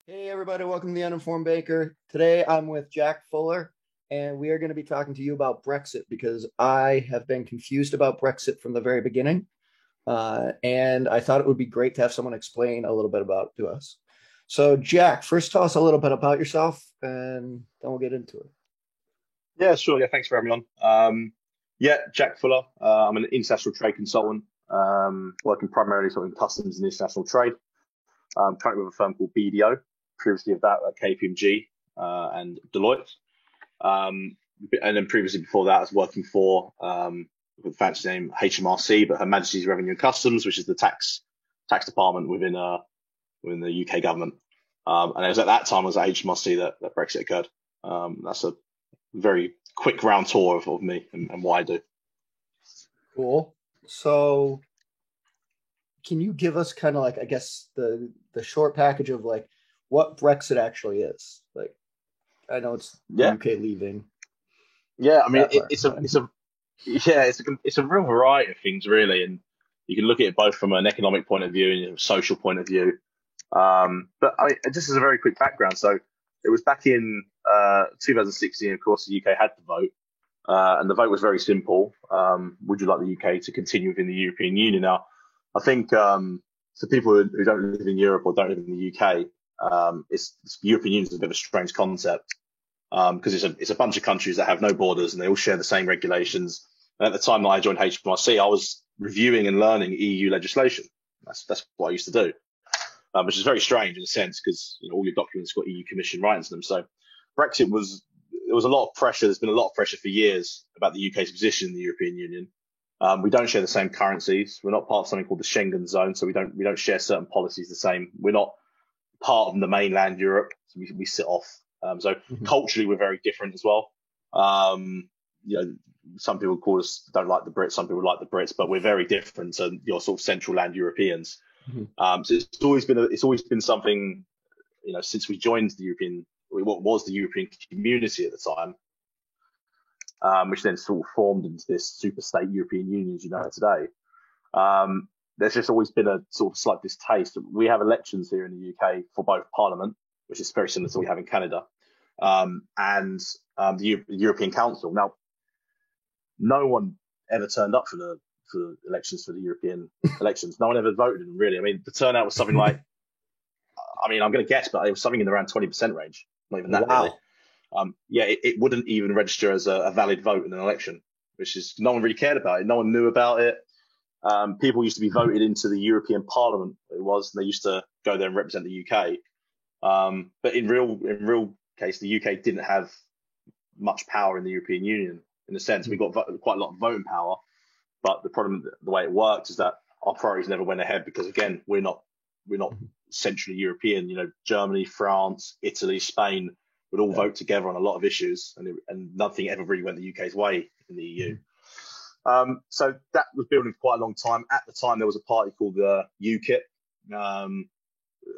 Hey everybody, welcome to the Uninformed Baker. Today I'm with Jack Fuller, and we are going to be talking to you about Brexit because I have been confused about Brexit from the very beginning. And I thought it would be great to have someone explain a little bit about it to us. So, Jack, first tell us a little bit about yourself, and then we'll get into it. Yeah, sure. Yeah, thanks for having me on. Yeah, Jack Fuller. I'm an international trade consultant, working primarily sort of in customs and international trade. Currently with a firm called BDO. Previously of that at KPMG and Deloitte. Um, and then previously before that, I was working for with the fancy name HMRC, but Her Majesty's Revenue and Customs, which is the tax department within the UK government. And it was at that time I was at HMRC that Brexit occurred. That's a very quick round tour of me and what I do. Cool. So, can you give us kind of like, I guess, the short package of like what Brexit actually is? Like, I know it's the Yeah, UK leaving yeah. I mean, that part. it's a real variety of things really, and you can look at it both from an economic point of view and a social point of view. But just as a very quick background, so it was back in 2016. Of course, the UK had to vote, and the vote was very simple. Would you like the UK to continue within the European Union? Now, I think for people who don't live in Europe or don't live in the UK, it's the European Union is a bit of a strange concept because it's a bunch of countries that have no borders and they all share the same regulations. And at the time that I joined HMRC, I was reviewing and learning EU legislation. That's what I used to do, which is very strange in a sense because all your documents got EU Commission writings in them. So Brexit was there was a lot of pressure. There's been a lot of pressure for years about the UK's position in the European Union. We don't share the same currencies. We're not part of something called the Schengen zone, so we don't share certain policies the same. We're not part of the mainland Europe, so we sit off. So Mhm. culturally, we're very different as well. Um, you know, some people call us don't like the Brits, some people like the Brits, but we're very different to your sort of central land Europeans. Mhm. So it's always been something since we joined the European, what was the European Community at the time, which then sort of formed into this super state European Union as you know it today. There's just always been a sort of slight distaste. We have elections here in the UK for both Parliament, which is very similar to what we have in Canada, and the European Council. Now, no one ever turned up for elections for the European elections. No one ever voted in them, really. I mean, the turnout was something like, I mean, I'm going to guess, but it was something in around 20% range. Not even that, really. Wow. Yeah, it wouldn't even register as a valid vote in an election, which is no one really cared about it. No one knew about it. People used to be voted into the European Parliament. It was, and they used to go there and represent the UK. But in real case, the UK didn't have much power in the European Union. In a sense, we got quite a lot of voting power, but the problem, the way it worked, is that our priorities never went ahead because again, we're not centrally European. Germany, France, Italy, Spain would all Yeah. vote together on a lot of issues, and nothing ever really went the UK's way in the EU. So that was building for quite a long time. At the time, there was a party called UKIP. Um,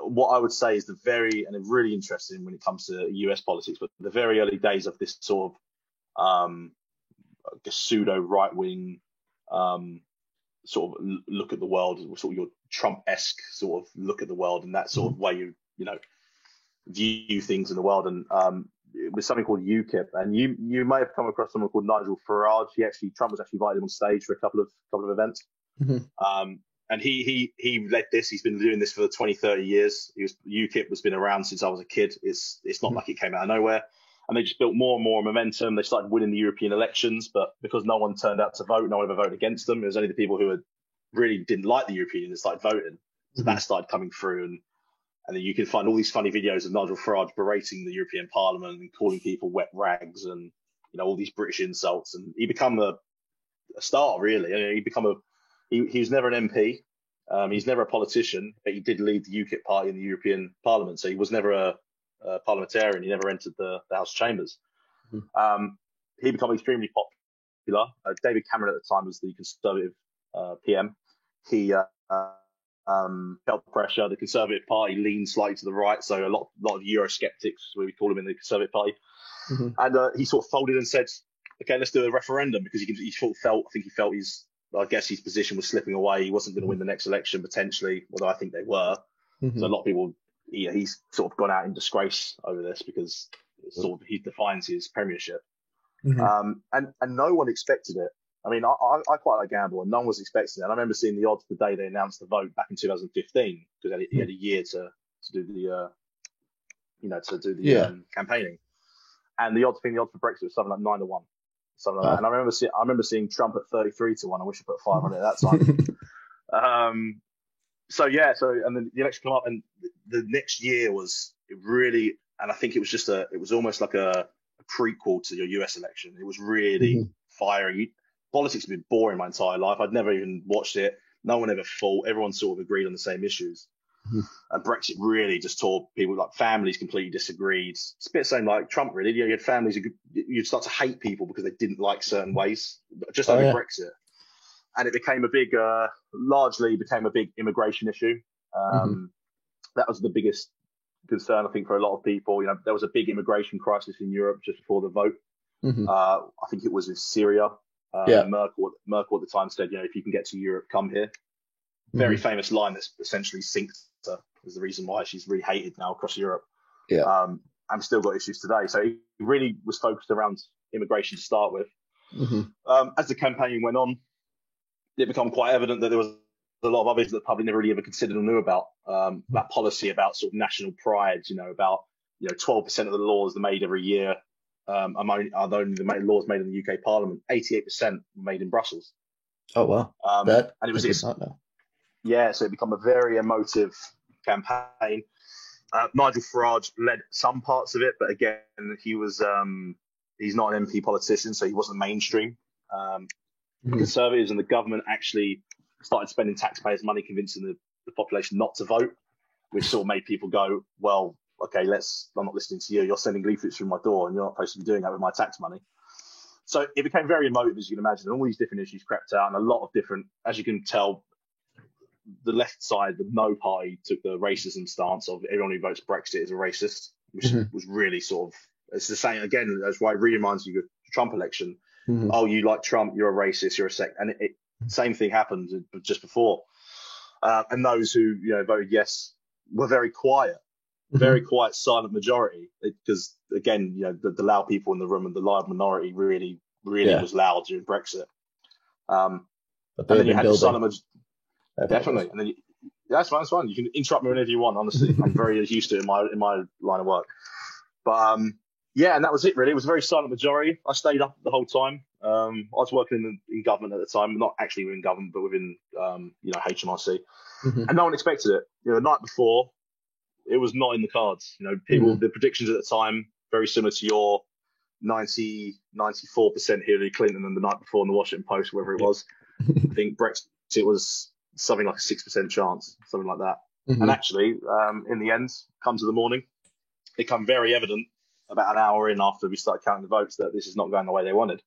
what I would say is and really interesting when it comes to US politics, but the very early days of this sort of pseudo right wing um, sort of look at the world, sort of your Trump-esque sort of look at the world, and that sort Mhm. of way you view things in the world. And it was something called UKIP, and you may have come across someone called Nigel Farage. Trump was actually invited him on stage for a couple of events. Mhm. Um, and he led this. He's been doing this for 20, 30 years. UKIP has been around since I was a kid. It's not Mhm. like it came out of nowhere. And they just built more and more momentum. They started winning the European elections, but because no one turned out to vote, no one ever voted against them. It was only the people who really didn't like the European that started voting. So Mhm. that started coming through, and then you can find all these funny videos of Nigel Farage berating the European Parliament and calling people wet rags and all these British insults. And he become a star, really. He become he was never an MP. He's never a politician, but he did lead the UKIP party in the European Parliament. So he was never a parliamentarian. He never entered the House chambers. Mhm. Um, he became extremely popular. David Cameron at the time was the Conservative PM. He felt the pressure. The Conservative Party leaned slightly to the right, so a lot of Eurosceptics, where we call them in the Conservative Party, Mhm. and he sort of folded and said, "Okay, let's do a referendum," because he sort of felt, I think he felt I guess his position was slipping away. He wasn't going to win the next election potentially, although I think they were. So a Mhm. lot of people he's sort of gone out in disgrace over this because sort of he defines his premiership. And no one expected it. I mean, I quite like gamble, and no one was expecting it. And I remember seeing the odds the day they announced the vote back in 2015 because he had a year to do the campaigning. And the odds for Brexit was something like 9-1, something like that. And I remember seeing Trump at 33-1. I wish I put 5 on it at that time. So and then the election came up, and the next year was really, and I think it was almost like a prequel to your US election. It was really fiery. Politics has been boring my entire life. I'd never even watched it. No one ever fought. Everyone sort of agreed on the same issues. And Brexit really just tore people, like families completely disagreed. It's a bit the same like Trump, really. You had families, you'd start to hate people because they didn't like certain ways, just over Brexit. And it became largely became a big immigration issue. That was the biggest concern, I think, for a lot of people. There was a big immigration crisis in Europe just before the vote. I think it was in Syria. Merkel at the time said, if you can get to Europe, come here. Very famous line that's essentially sinks her is the reason why she's really hated now across Europe. And still got issues today. So he really was focused around immigration to start with. As the campaign went on, it became quite evident that there was a lot of others that the public never really ever considered or knew about. That policy about sort of national pride, about 12% of the laws that are made every year are only the laws made in the UK Parliament. 88% were made in Brussels. Oh wow! And it was this. So it became a very emotive campaign. Nigel Farage led some parts of it, but again, he's not an MP politician, so he wasn't mainstream. The Conservatives and the government actually started spending taxpayers' money convincing the population not to vote, which sort of made people go, well, okay, I'm not listening to you. You're sending leaflets through my door, and you're not supposed to be doing that with my tax money. So it became very emotive, as you can imagine, and all these different issues crept out, and a lot of different, as you can tell, the left side, the No Party, took the racism stance of everyone who votes Brexit is a racist, which was really sort of, it's the same, again, that's why it really reminds you of the Trump election. Oh, you like Trump, you're a racist, you're a sect. And same thing happened just before. And those who, voted yes were very quiet, silent majority, because again, the loud people in the room and the loud minority really was loud during Brexit. And then you had the silent majority. Definitely. And then that's fine. You can interrupt me whenever you want. Honestly, I'm very used to it in my line of work. But and that was it. Really, it was a very silent majority. I stayed up the whole time. I was working in government at the time, not actually within government, but within HMRC, and no one expected it. The night before, it was not in the cards. The predictions at the time very similar to your 94% Hillary Clinton, and the night before in the Washington Post, wherever it was. I think Brexit was something like a 6% chance, something like that. And actually, in the end, come to the morning, it became very evident about an hour in after we started counting the votes that this is not going the way they wanted.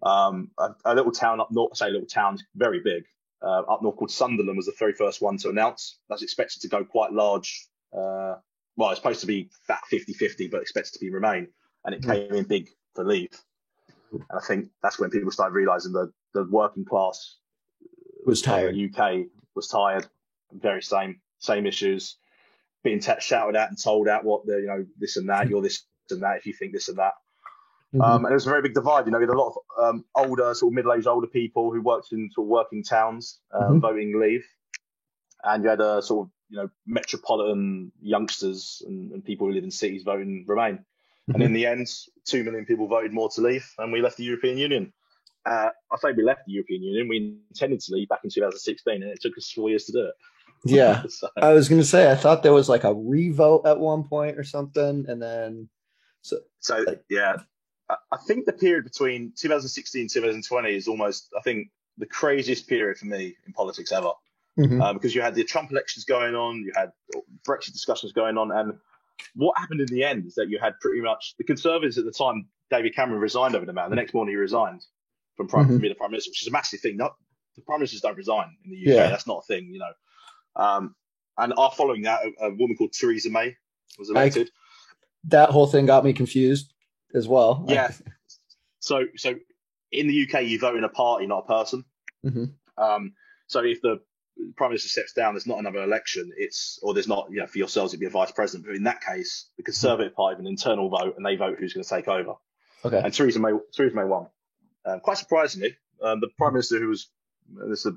A little town up north, very big, up north called Sunderland was the very first one to announce. That's expected to go quite large. It's supposed to be about 50-50, but expected to be Remain. And it came in big for Leave. And I think that's when people started realising that the working class was tired. The UK was tired. Very same issues, being shouted at and told at what this and that, you're this and that if you think this and that. And it was a very big divide. We had a lot of older, sort of middle-aged older people who worked in sort of working towns voting Leave, and you had a sort of metropolitan youngsters and people who live in cities voting Remain. And in the end, 2 million people voted more to leave, and we left the European Union. I say we left the European Union. We intended to leave back in 2016, and it took us 4 years to do it. Yeah. I was going to say, I thought there was like a revote at one point or something, and then I think the period between 2016 and 2020 is almost, I think, the craziest period for me in politics ever. Because you had the Trump elections going on, you had Brexit discussions going on, and what happened in the end is that you had pretty much the Conservatives at the time. David Cameron resigned over the matter. The next morning he resigned from being the Prime Minister, which is a massive thing. The Prime Ministers don't resign in the UK. That's not a thing, And following that, a woman called Theresa May was elected. That whole thing got me confused as well. Yeah. So in the UK, you vote in a party, not a person. So if the the Prime Minister steps down, there's not another election. Or there's not, for yourselves, it'd be a vice president. But in that case, the Conservative Party have an internal vote and they vote who's going to take over. Okay. And Theresa May won. Quite surprisingly, the Prime Minister there's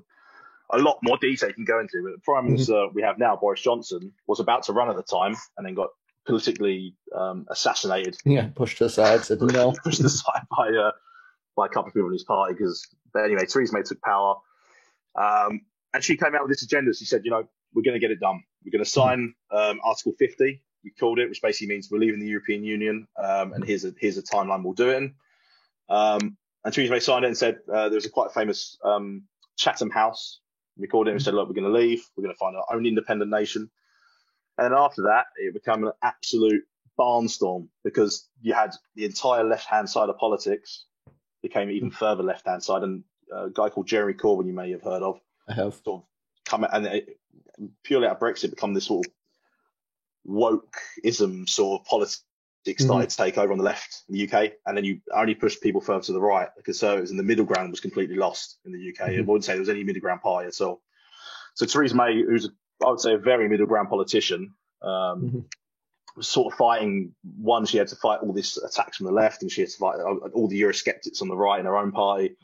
a lot more detail you can go into, but the Prime Minister we have now, Boris Johnson, was about to run at the time and then got politically assassinated. Yeah, pushed aside, said no. Pushed aside by a couple of people in his party. But anyway, Theresa May took power. And she came out with this agenda. She said, we're going to get it done. We're going to sign Article 50, we called it, which basically means we're leaving the European Union, and here's a timeline we'll do it in. And Theresa May signed it and said there was a quite famous Chatham House. We called it and said, look, we're going to leave. We're going to find our own independent nation. And then after that, it became an absolute barnstorm because you had the entire left-hand side of politics became even further left-hand side. And a guy called Jeremy Corbyn, you may have heard of. I have. Sort of come and purely out of Brexit become this sort of wokeism sort of politics started to take over on the left in the UK, and then you only pushed people further to the right. The Conservatives and the middle ground was completely lost in the UK. I wouldn't say there was any middle ground party at all. So Theresa May, who's I would say a very middle ground politician, was sort of fighting. One, she had to fight all this attacks from the left, and she had to fight all the Eurosceptics on the right in her own party.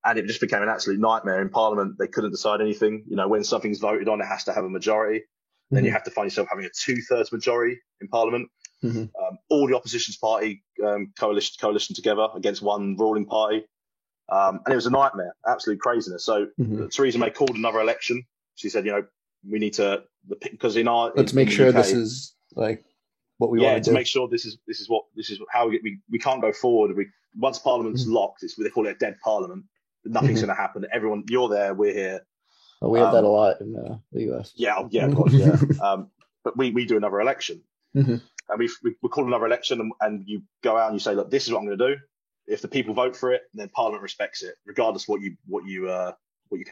And it just became an absolute nightmare in Parliament. They couldn't decide anything. When something's voted on, it has to have a majority. Then you have to find yourself having a 2/3 majority in Parliament. All the opposition's party coalition together against one ruling party. And it was a nightmare, absolute craziness. So Theresa May called another election. She said, we need to, because let's make sure UK, this is like what we want to do. To make sure this is how we can't go forward. Once Parliament's locked, they call it a dead Parliament. Nothing's going to happen. Everyone, you're there, we're here. Oh, we have that a lot in the US. Yeah, of course, yeah. But we do another election. And we call another election, and you go out and you say, look, this is what I'm going to do. If the people vote for it, then Parliament respects it, regardless what you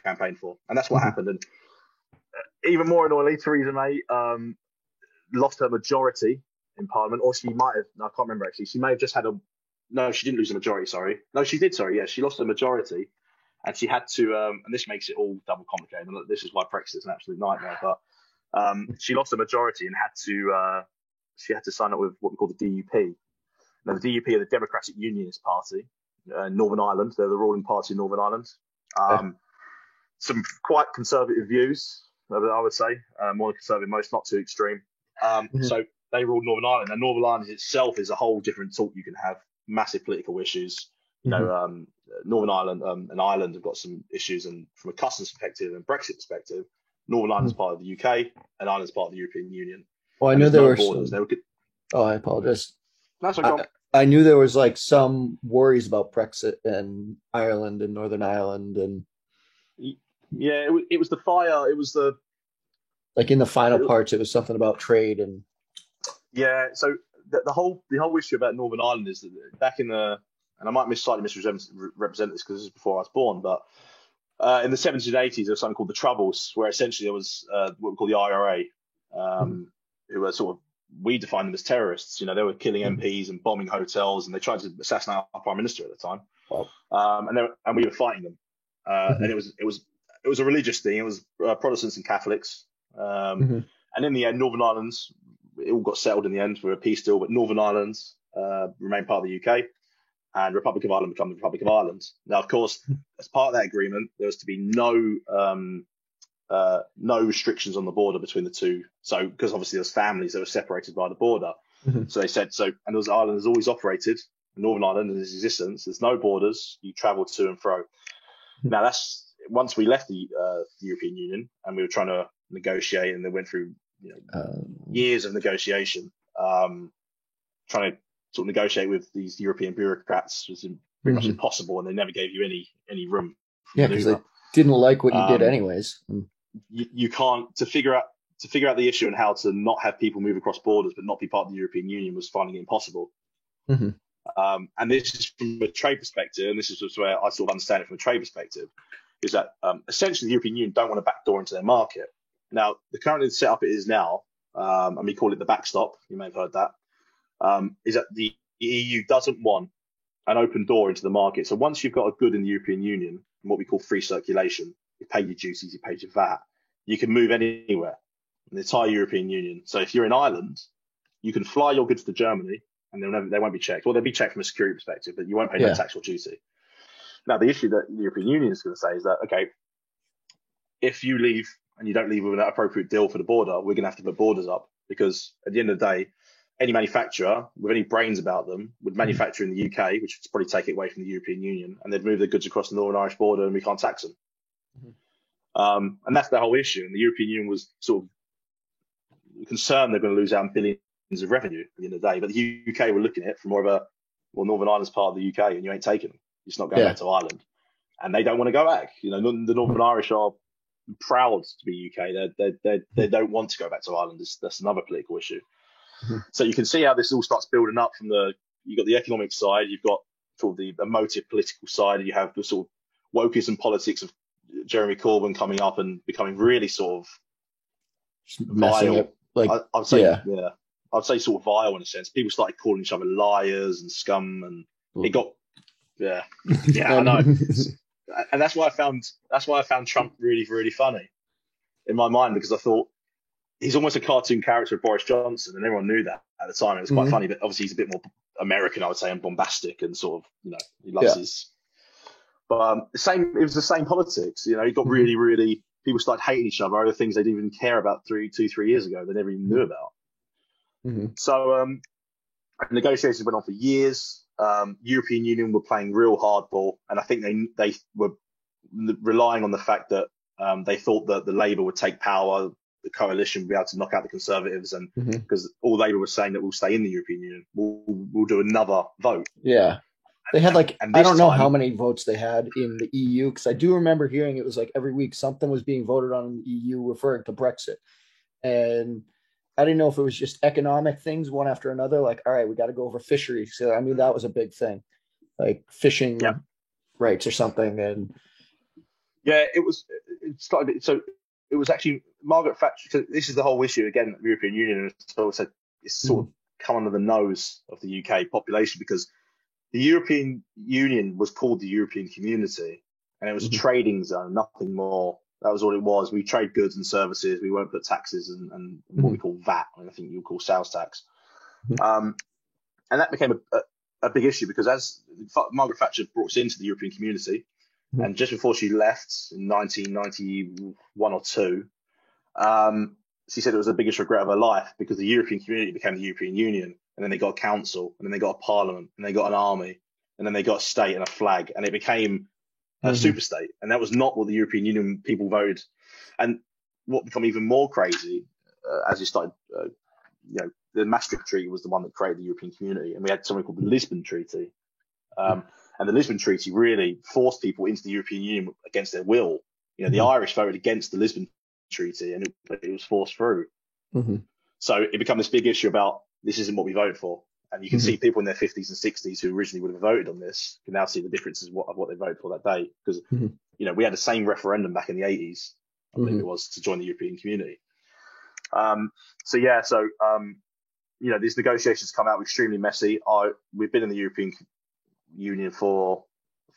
campaign for. And that's what happened. And even more annoyingly, Theresa May lost her majority in Parliament, or she might have. No, I can't remember actually. She may have just had No, she didn't lose a majority. Sorry. No, she did. Sorry. Yeah, she lost a majority, and she had to. And this makes it all double complicated. And this is why Brexit is an absolute nightmare. But she lost a majority and had to. She had to sign up with what we call the DUP. Now, the DUP are the Democratic Unionist Party, Northern Ireland. They're the ruling party in Northern Ireland. Some quite conservative views, I would say. More conservative, most not too extreme. So they ruled Northern Ireland. And Northern Ireland itself is a whole different talk you can have. Massive political issues. Northern Ireland and Ireland have got some issues, and from a customs perspective and Brexit perspective, Northern Ireland is part of the UK and Ireland is part of the European Union. Well, I knew there were borders. Oh, I apologize. That's okay. I knew there was like some worries about Brexit in Ireland and Northern Ireland, and yeah, it was the fire. It was the in the final parts. It was something about trade and So the whole issue about Northern Ireland is that back in the, and I might slightly misrepresent this because this is before I was born, but in the 70s and 80s there was something called the Troubles, where essentially there was what we call the IRA, who were sort of, we defined them as terrorists. They were killing MPs and bombing hotels, and they tried to assassinate our prime minister at the time. And we were fighting them. And it was a religious thing. It was Protestants and Catholics. And in the end, Northern Ireland, it all got settled in the end for a peace deal, but Northern Ireland remained part of the UK, and Republic of Ireland became the Republic of Ireland. Now, of course, as part of that agreement, there was to be no restrictions on the border between the two. So, because obviously there's families that were separated by the border. So they said, and as Ireland has always operated, Northern Ireland in its existence, there's no borders, you travel to and fro. Now, that's once we left the European Union and we were trying to negotiate, and they went through years of negotiation, trying to sort of negotiate with these European bureaucrats was pretty much impossible, and they never gave you any room. Yeah, because they didn't like what you did anyways. You can't to figure out the issue and how to not have people move across borders but not be part of the European Union was finding it impossible. And this is from a trade perspective, and this is just where I sort of understand it from a trade perspective, is that essentially the European Union don't want to backdoor into their market. Now, the current setup it is now, and we call it the backstop, you may have heard that, is that the EU doesn't want an open door into the market. So once you've got a good in the European Union, what we call free circulation, you pay your duties, you pay your VAT, you can move anywhere in the entire European Union. So if you're in Ireland, you can fly your goods to Germany and they won't be checked. Well, they'll be checked from a security perspective, but you won't pay no tax or duty. Now, the issue that the European Union is going to say is that, okay, if you leave and you don't leave with an appropriate deal for the border, we're going to have to put borders up, because at the end of the day, any manufacturer with any brains about them would manufacture in the UK, which would probably take it away from the European Union, and they'd move their goods across the Northern Irish border and we can't tax them. And that's the whole issue. And the European Union was sort of concerned they're going to lose out on billions of revenue at the end of the day. But the UK were looking at it from more of a, well, Northern Ireland's part of the UK and you ain't taking them. It's not going back to Ireland. And they don't want to go back. You know, the Northern Irish are proud to be UK. They don't want to go back to Ireland. That's another political issue. So you can see how this all starts building up from you've got the economic side, you've got sort of the emotive political side, and you have the sort of wokeism politics of Jeremy Corbyn coming up and becoming really sort of vile. I'd say sort of vile in a sense. People started calling each other liars and scum, and it got I know. And that's why I found Trump really, really funny in my mind, because I thought he's almost a cartoon character of Boris Johnson, and everyone knew that at the time. It was quite funny, but obviously he's a bit more American, I would say, and bombastic, and sort of, you know, he loves his. But it was the same politics. You know, he got really, really, people started hating each other over things they didn't even care about 3 years ago. They never even knew about. So negotiations went on for years. European Union were playing real hardball, and I think they were relying on the fact that they thought that the Labour would take power, the coalition would be able to knock out the Conservatives, and because all Labour was saying that we'll stay in the European Union, we'll do another vote. Yeah. They had I don't know how many votes they had in the EU, because I do remember hearing it was like every week something was being voted on in the EU referring to Brexit. And I didn't know if it was just economic things one after another, like, all right, we got to go over fisheries. So, I mean, that was a big thing, like fishing rights or something. And it was actually Margaret Thatcher. So this is the whole issue again, the European Union. So it's sort of come under the nose of the UK population, because the European Union was called the European Community, and it was a trading zone, nothing more. That was all it was. We trade goods and services. We won't put taxes and what we call VAT, I think you would call sales tax. And that became a big issue, because as Margaret Thatcher brought us into the European Community, and just before she left in 1991 or 2, she said it was the biggest regret of her life, because the European Community became the European Union. And then they got a council, and then they got a parliament, and they got an army, and then they got a state and a flag, and it became a super state. And that was not what the European Union people voted. And what became even more crazy, as you started, the Maastricht Treaty was the one that created the European Community, and we had something called the Lisbon Treaty. And the Lisbon Treaty really forced people into the European Union against their will. You know, the Irish voted against the Lisbon Treaty, and it was forced through. So it became this big issue about, this isn't what we voted for. And you can see people in their 50s and 60s who originally would have voted on this can now see the differences of what they voted for that day. Because, you know, we had the same referendum back in the 80s, I believe it was, to join the European Community. You know, these negotiations come out extremely messy. We've been in the European Union for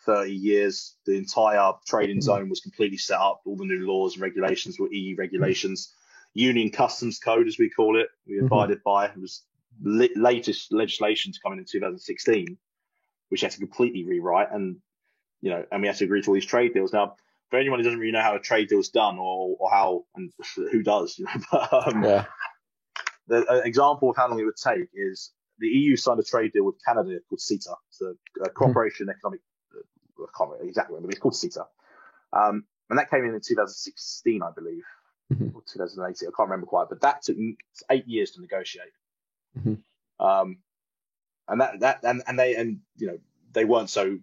30 years. The entire trading zone was completely set up. All the new laws and regulations were EU regulations. Union Customs Code, as we call it, we abided by. It was latest legislation to come in 2016, which had to completely rewrite, and we had to agree to all these trade deals. Now, for anyone who doesn't really know how a trade deal is done or how and who does, the example of how long it would take is the EU signed a trade deal with Canada called CETA, so Cooperation Economic. I can't remember exactly, but it's called CETA, and that came in 2016, I believe. Or 2018, I can't remember quite, but that took 8 years to negotiate. They weren't so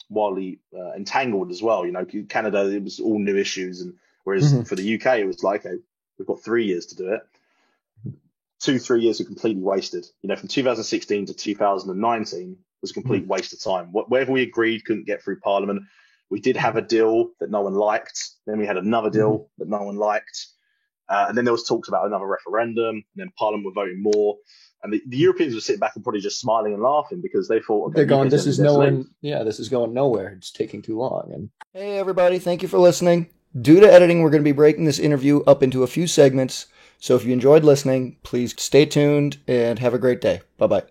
wildly entangled as well. You know, Canada, it was all new issues, and whereas for the UK, it was like, okay, we've got 3 years to do it. 2-3 years were completely wasted. You know, from 2016 to 2019 was a complete waste of time. Whatever we agreed couldn't get through Parliament. We did have a deal that no one liked. Then we had another deal that no one liked. And then there was talks about another referendum. And then Parliament were voting more. And the Europeans were sitting back and probably just smiling and laughing, because they thought, okay, they're going, this is going nowhere. It's taking too long. And hey, everybody, thank you for listening. Due to editing, we're going to be breaking this interview up into a few segments. So if you enjoyed listening, please stay tuned and have a great day. Bye-bye.